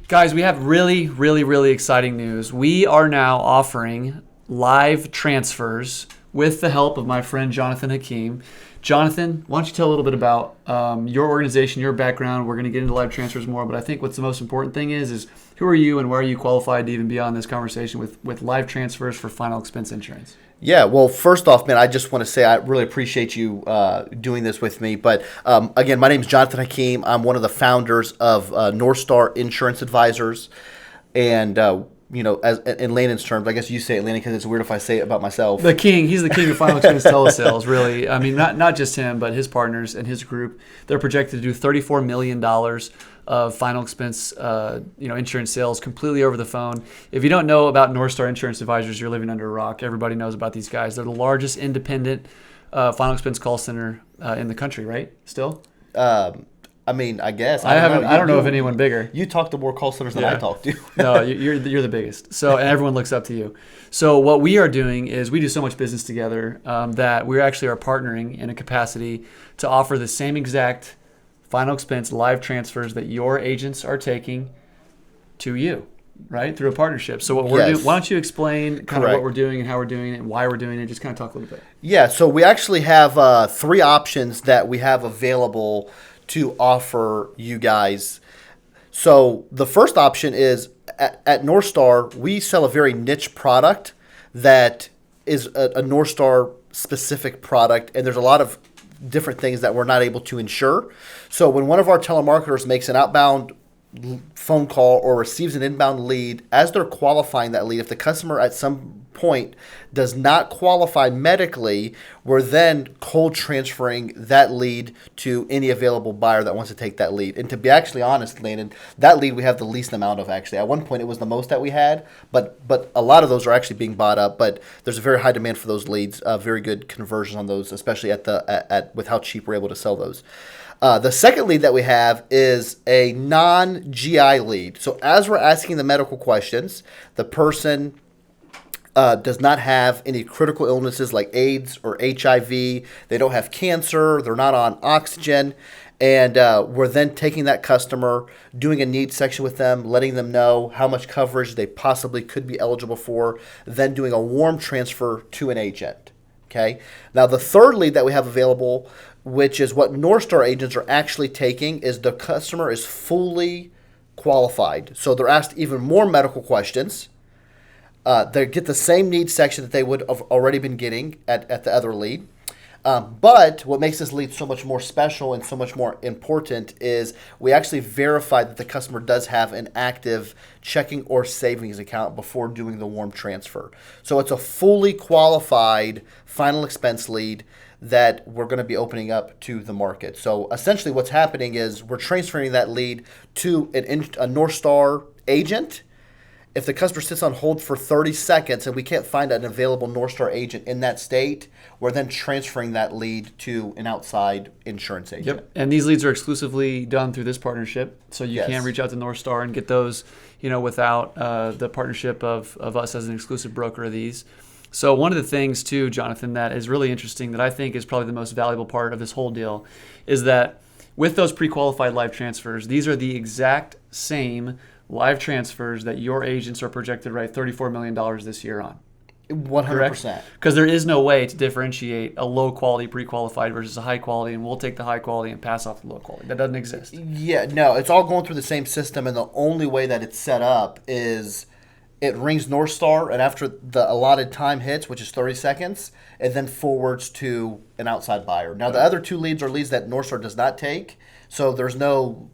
Guys, we have really, really, really exciting news. We are now offering live transfers with the help of my friend Jonathan Hakeem. Jonathan, why don't you tell a little bit about your organization, your background? We're going to get into live transfers more, but I think what's the most important thing is who are you and where are you qualified to even be on this conversation with live transfers for final expense insurance? Yeah, well, first off, man, I just want to say I really appreciate you doing this with me. But again, my name is Jonathan Hakeem. I'm one of the founders of North Star Insurance Advisors. And, as in Landon's terms, I guess you say it, Landon, because it's weird if I say it about myself. The king, he's the king of final expense telesales, really. I mean, not just him, but his partners and his group. They're projected to do $34 million of final expense, insurance sales completely over the phone. If you don't know about North Star Insurance Advisors, you're living under a rock. Everybody knows about these guys. They're the largest independent final expense call center in the country, right? Still? I guess. I don't know of anyone bigger. You talk to more call centers than I talk to. No, you're the biggest. So, and everyone looks up to you. So what we are doing is we do so much business together that we actually are partnering in a capacity to offer the same exact final expense live transfers that your agents are taking to you, right? Through a partnership. So what we're doing, why don't you explain kind of what we're doing and how we're doing it and why we're doing it? Just kind of talk a little bit. Yeah, so we actually have 3 options that we have available to offer you guys. So the first option is at North Star, we sell a very niche product that is a North Star specific product, and there's a lot of different things that we're not able to insure. So when one of our telemarketers makes an outbound phone call or receives an inbound lead, as they're qualifying that lead, if the customer at some point does not qualify medically, we're then cold transferring that lead to any available buyer that wants to take that lead. And to be actually honest, Landon, that lead we have the least amount of actually. At one point it was the most that we had, but a lot of those are actually being bought up, but there's a very high demand for those leads, very good conversion on those, especially at with how cheap we're able to sell those. The second lead that we have is a non-GI lead. So as we're asking the medical questions, the person does not have any critical illnesses like AIDS or HIV. They don't have cancer. They're not on oxygen. And we're then taking that customer, doing a needs section with them, letting them know how much coverage they possibly could be eligible for, then doing a warm transfer to an agent. Okay. Now, the third lead that we have available, which is what North Star agents are actually taking, is the customer is fully qualified. So they're asked even more medical questions. They get the same needs section that they would have already been getting at the other lead. But what makes this lead so much more special and so much more important is we actually verify that the customer does have an active checking or savings account before doing the warm transfer. So it's a fully qualified final expense lead that we're going to be opening up to the market. So essentially what's happening is we're transferring that lead to a North Star agent. If the customer sits on hold for 30 seconds and we can't find an available North Star agent in that state, we're then transferring that lead to an outside insurance agent. Yep. And these leads are exclusively done through this partnership. So you can reach out to North Star and get those, without the partnership of us as an exclusive broker of these. So one of the things too, Jonathan, that is really interesting that I think is probably the most valuable part of this whole deal is that with those pre-qualified live transfers, these are the exact same live transfers that your agents are projected to write $34 million this year on. 100%. Because there is no way to differentiate a low quality pre-qualified versus a high quality, and we'll take the high quality and pass off the low quality. That doesn't exist. Yeah, no, it's all going through the same system, and the only way that it's set up is it rings North Star, and after the allotted time hits, which is 30 seconds, it then forwards to an outside buyer. Now, the other 2 leads are leads that North Star does not take, so there's no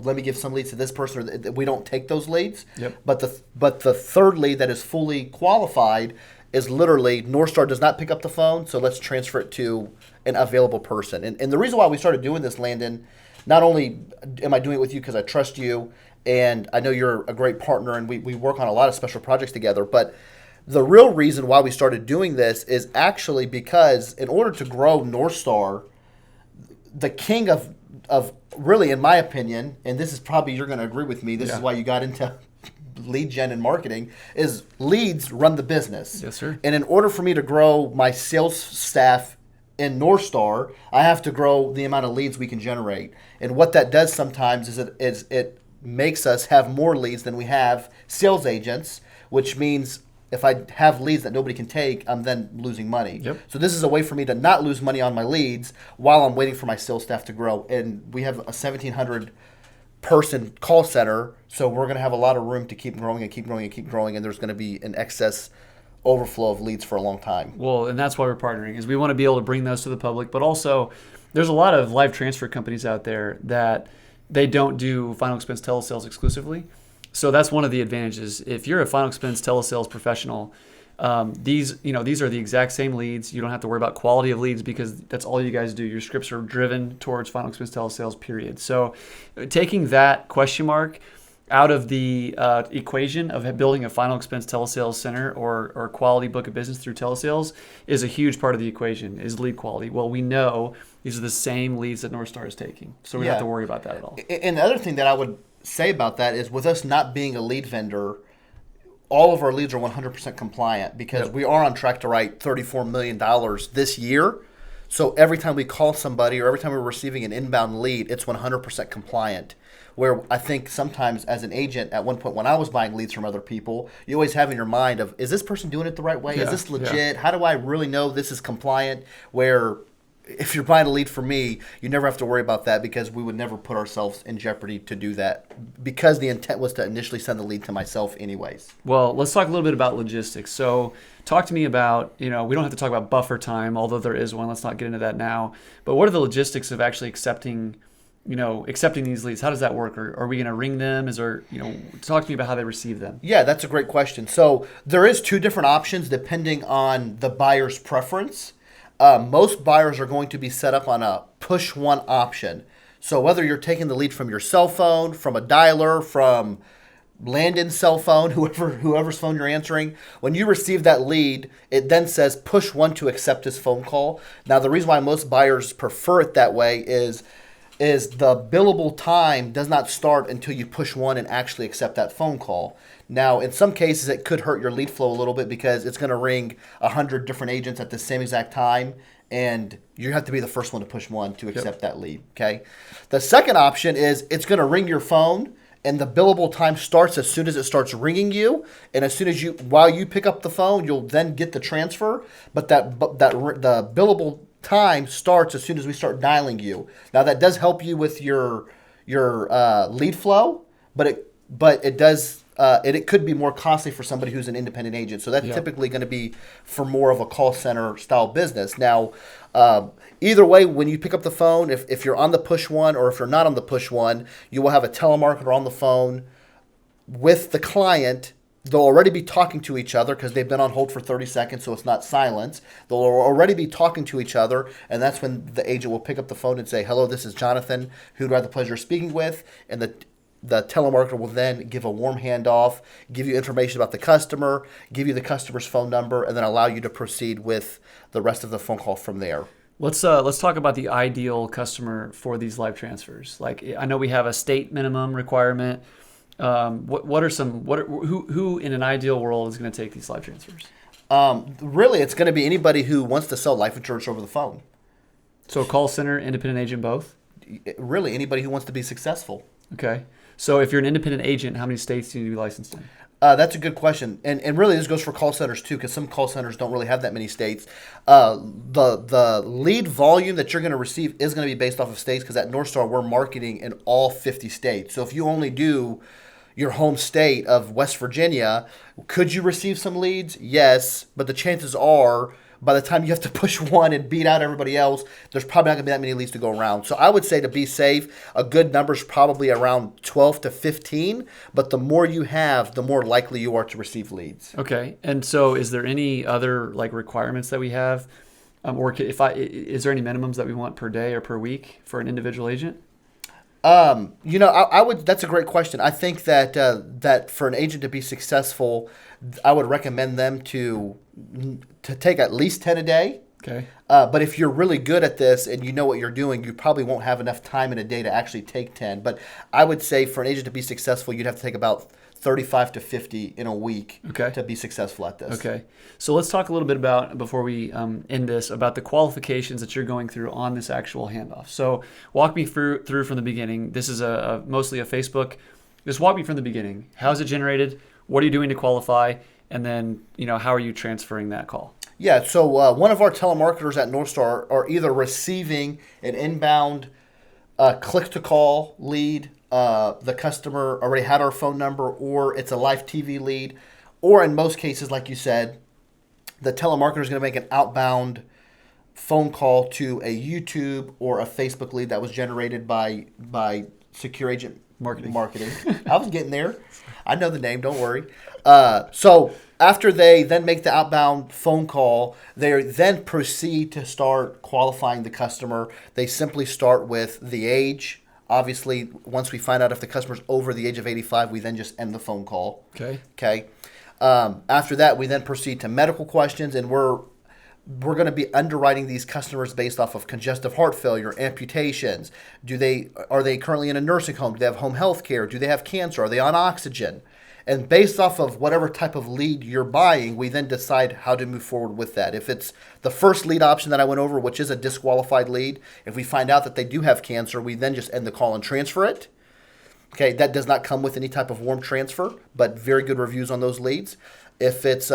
let me give some leads to this person, or we don't take those leads. Yep. But the third lead that is fully qualified is literally North Star does not pick up the phone, so let's transfer it to an available person. And the reason why we started doing this, Landon, not only am I doing it with you because I trust you and I know you're a great partner and we work on a lot of special projects together, but the real reason why we started doing this is actually because in order to grow North Star, the king of really, in my opinion, and this is probably you're going to agree with me, this is why you got into lead gen and marketing, is leads run the business. Yes, sir. And in order for me to grow my sales staff in North Star, I have to grow the amount of leads we can generate. And what that does sometimes is it makes us have more leads than we have sales agents, which means if I have leads that nobody can take, I'm then losing money. Yep. So this is a way for me to not lose money on my leads while I'm waiting for my sales staff to grow. And we have a 1,700 person call center, so we're going to have a lot of room to keep growing and keep growing and keep growing, and there's going to be an excess overflow of leads for a long time. Well, and that's why we're partnering, is we want to be able to bring those to the public, but also there's a lot of live transfer companies out there that they don't do final expense telesales exclusively. So that's one of the advantages. If you're a final expense telesales professional, these are the exact same leads. You don't have to worry about quality of leads because that's all you guys do. Your scripts are driven towards final expense telesales, period. So taking that question mark out of the equation of building a final expense telesales center or quality book of business through telesales is a huge part of the equation, is lead quality. Well, we know these are the same leads that North Star is taking, so we don't have to worry about that at all. And the other thing that I would say about that is, with us not being a lead vendor, all of our leads are 100% compliant because we are on track to write $34 million this year. So every time we call somebody or every time we're receiving an inbound lead, it's 100% compliant. Where I think sometimes as an agent, at one point when I was buying leads from other people, you always have in your mind of, is this person doing it the right way? Is this legit? How do I really know this is compliant? Where if you're buying a lead from me, you never have to worry about that because we would never put ourselves in jeopardy to do that because the intent was to initially send the lead to myself anyways. Well, let's talk a little bit about logistics. So talk to me about, we don't have to talk about buffer time, although there is one. Let's not get into that now. But what are the logistics of actually accepting these leads? How does that work? Are we going to ring them? Talk to me about how they receive them. Yeah, that's a great question. So there is two different options depending on the buyer's preference. Most buyers are going to be set up on a push one option. So whether you're taking the lead from your cell phone, from a dialer, from Landon's cell phone, whoever's phone you're answering, when you receive that lead, it then says push one to accept this phone call. Now, the reason why most buyers prefer it that way is the billable time does not start until you push one and actually accept that phone call. Now, in some cases, it could hurt your lead flow a little bit because it's going to ring 100 different agents at the same exact time, and you have to be the first one to push one to accept that lead, okay? The second option is it's going to ring your phone, and the billable time starts as soon as it starts ringing you, and as soon as while you pick up the phone, you'll then get the transfer, but the billable time starts as soon as we start dialing you. Now, that does help you with your lead flow, but it does it could be more costly for somebody who's an independent agent. So that's typically going to be for more of a call center style business. Now, either way, when you pick up the phone, if you're on the push one or if you're not on the push one, you will have a telemarketer on the phone with the client. They'll already be talking to each other because they've been on hold for 30 seconds, so it's not silence. They'll already be talking to each other, and that's when the agent will pick up the phone and say, "Hello, this is Jonathan. Who do I have the pleasure of speaking with?" And the telemarketer will then give a warm handoff, give you information about the customer, give you the customer's phone number, and then allow you to proceed with the rest of the phone call from there. Let's talk about the ideal customer for these live transfers. Like, I know we have a state minimum requirement. Who in an ideal world is going to take these live transfers? Really, it's going to be anybody who wants to sell life insurance over the phone. So call center, independent agent, both? Really, anybody who wants to be successful. Okay. So if you're an independent agent, how many states do you need to be licensed in? That's a good question. And really, this goes for call centers too, because some call centers don't really have that many states. The lead volume that you're going to receive is going to be based off of states, because at North Star, we're marketing in all 50 states. So if you only do your home state of West Virginia, could you receive some leads? Yes, but the chances are, by the time you have to push one and beat out everybody else, there's probably not going to be that many leads to go around. So I would say, to be safe, a good number is probably around 12 to 15, but the more you have, the more likely you are to receive leads. Okay. And so is there any other requirements that we have? Is there any minimums that we want per day or per week for an individual agent? I would. That's a great question. I think that for an agent to be successful, I would recommend them to take at least 10 a day. Okay. But if you're really good at this and you know what you're doing, you probably won't have enough time in a day to actually take 10. But I would say for an agent to be successful, you'd have to take about 35 to 50 in a week to be successful at this. Okay. So let's talk a little bit about, before we end this, about the qualifications that you're going through on this actual handoff. So walk me through from the beginning. This is mostly a Facebook Just walk me from the beginning. How is it generated? What are you doing to qualify? And then, how are you transferring that call? Yeah, so one of our telemarketers at North Star are either receiving an inbound click-to-call lead, the customer already had our phone number, or it's a live TV lead, or in most cases, like you said, the telemarketer is going to make an outbound phone call to a YouTube or a Facebook lead that was generated by Secure Agent Marketing. I was getting there. I know the name, don't worry. So after they then make the outbound phone call, they then proceed to start qualifying the customer. They simply start with the age. Obviously, once we find out if the customer's over the age of 85, we then just end the phone call. Okay. After that, we then proceed to medical questions, and we're going to be underwriting these customers based off of congestive heart failure, amputations. Are they currently in a nursing home? Do they have home health care? Do they have cancer? Are they on oxygen? And based off of whatever type of lead you're buying, we then decide how to move forward with that. If it's the first lead option that I went over, which is a disqualified lead, if we find out that they do have cancer, we then just end the call and transfer it. Okay, that does not come with any type of warm transfer, but very good reviews on those leads. If it's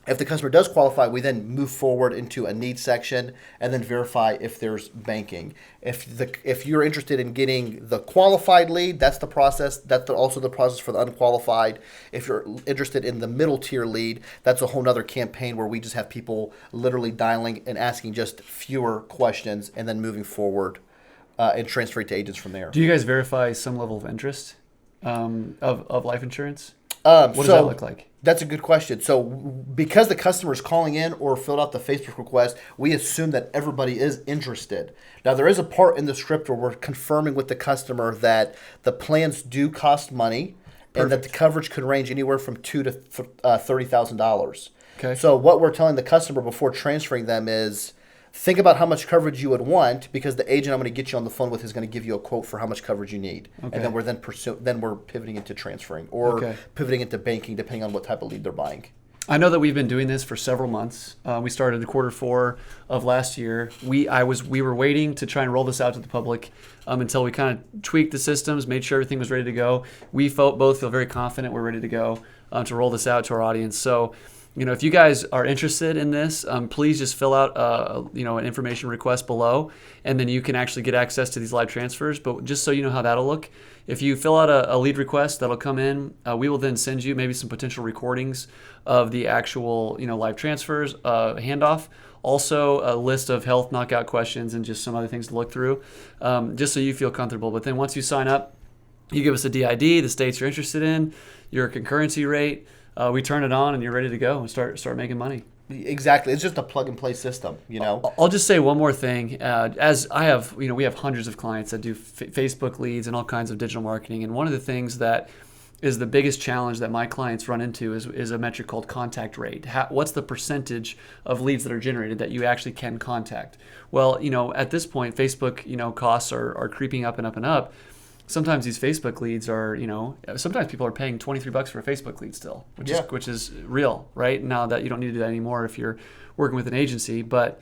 if the customer does qualify, we then move forward into a needs section and then verify if there's banking. If you're interested in getting the qualified lead, that's the process. That's also the process for the unqualified. If you're interested in the middle tier lead, that's a whole nother campaign where we just have people literally dialing and asking just fewer questions and then moving forward and transferring to agents from there. Do you guys verify some level of interest of life insurance? What does that look like? That's a good question. So because the customer is calling in or filled out the Facebook request, we assume that everybody is interested. Now, there is a part in the script where we're confirming with the customer that the plans do cost money. Perfect. And that the coverage could range anywhere from $2,000 to $30,000. Okay. So what we're telling the customer before transferring them is, think about how much coverage you would want, because the agent I'm going to get you on the phone with is going to give you a quote for how much coverage you need. Okay. And then we're pivoting into transferring or pivoting into banking, depending on what type of lead they're buying. I know that we've been doing this for several months. We started in Q4 of last year. We were waiting to try and roll this out to the public until we kind of tweaked the systems, made sure everything was ready to go. We both feel very confident we're ready to go to roll this out to our audience. So, if you guys are interested in this, please just fill out an information request below, and then you can actually get access to these live transfers. But just so you know how that'll look, if you fill out a lead request, that'll come in. We will then send you maybe some potential recordings of the actual live transfers, handoff. Also, a list of health knockout questions and just some other things to look through, just so you feel comfortable. But then once you sign up, you give us a DID, the states you're interested in, your concurrency rate. We turn it on and you're ready to go and start making money. Exactly. It's just a plug and play system, I'll just say one more thing. As I have, we have hundreds of clients that do Facebook leads and all kinds of digital marketing. And one of the things that is the biggest challenge that my clients run into is a metric called contact rate. What's the percentage of leads that are generated that you actually can contact? Well, at this point, Facebook, costs are creeping up and up and up. Sometimes these Facebook leads are, sometimes people are paying $23 for a Facebook lead still, which is real, right? Now that you don't need to do that anymore if you're working with an agency. But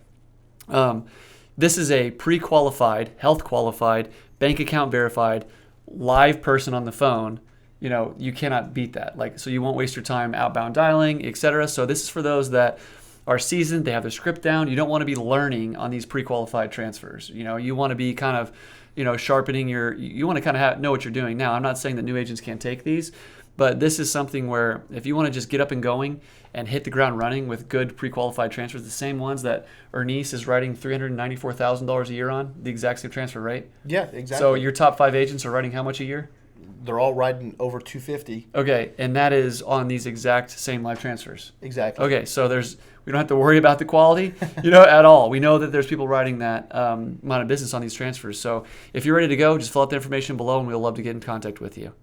this is a pre-qualified, health qualified, bank account verified, live person on the phone. You cannot beat that. So you won't waste your time outbound dialing, et cetera. So this is for those that are seasoned, they have their script down. You don't want to be learning on these pre-qualified transfers. You want to be kind of sharpening you want to kind of know what you're doing. Now, I'm not saying that new agents can't take these, but this is something where if you want to just get up and going and hit the ground running with good pre-qualified transfers, the same ones that Ernice is writing $394,000 a year on, the exact same transfer, right? Yeah, exactly. So your top 5 agents are writing how much a year? They're all writing over $250. Okay, and that is on these exact same live transfers. Exactly. Okay, so we don't have to worry about the quality, at all. We know that there's people writing that amount of business on these transfers. So if you're ready to go, just fill out the information below, and we'll love to get in contact with you.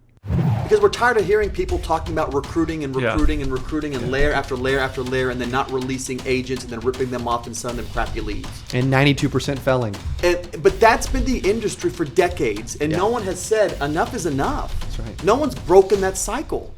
Because we're tired of hearing people talking about recruiting and layer after layer after layer, and then not releasing agents and then ripping them off and selling them crappy leads. And 92% felling. But that's been the industry for decades, and no one has said enough is enough. That's right. No one's broken that cycle.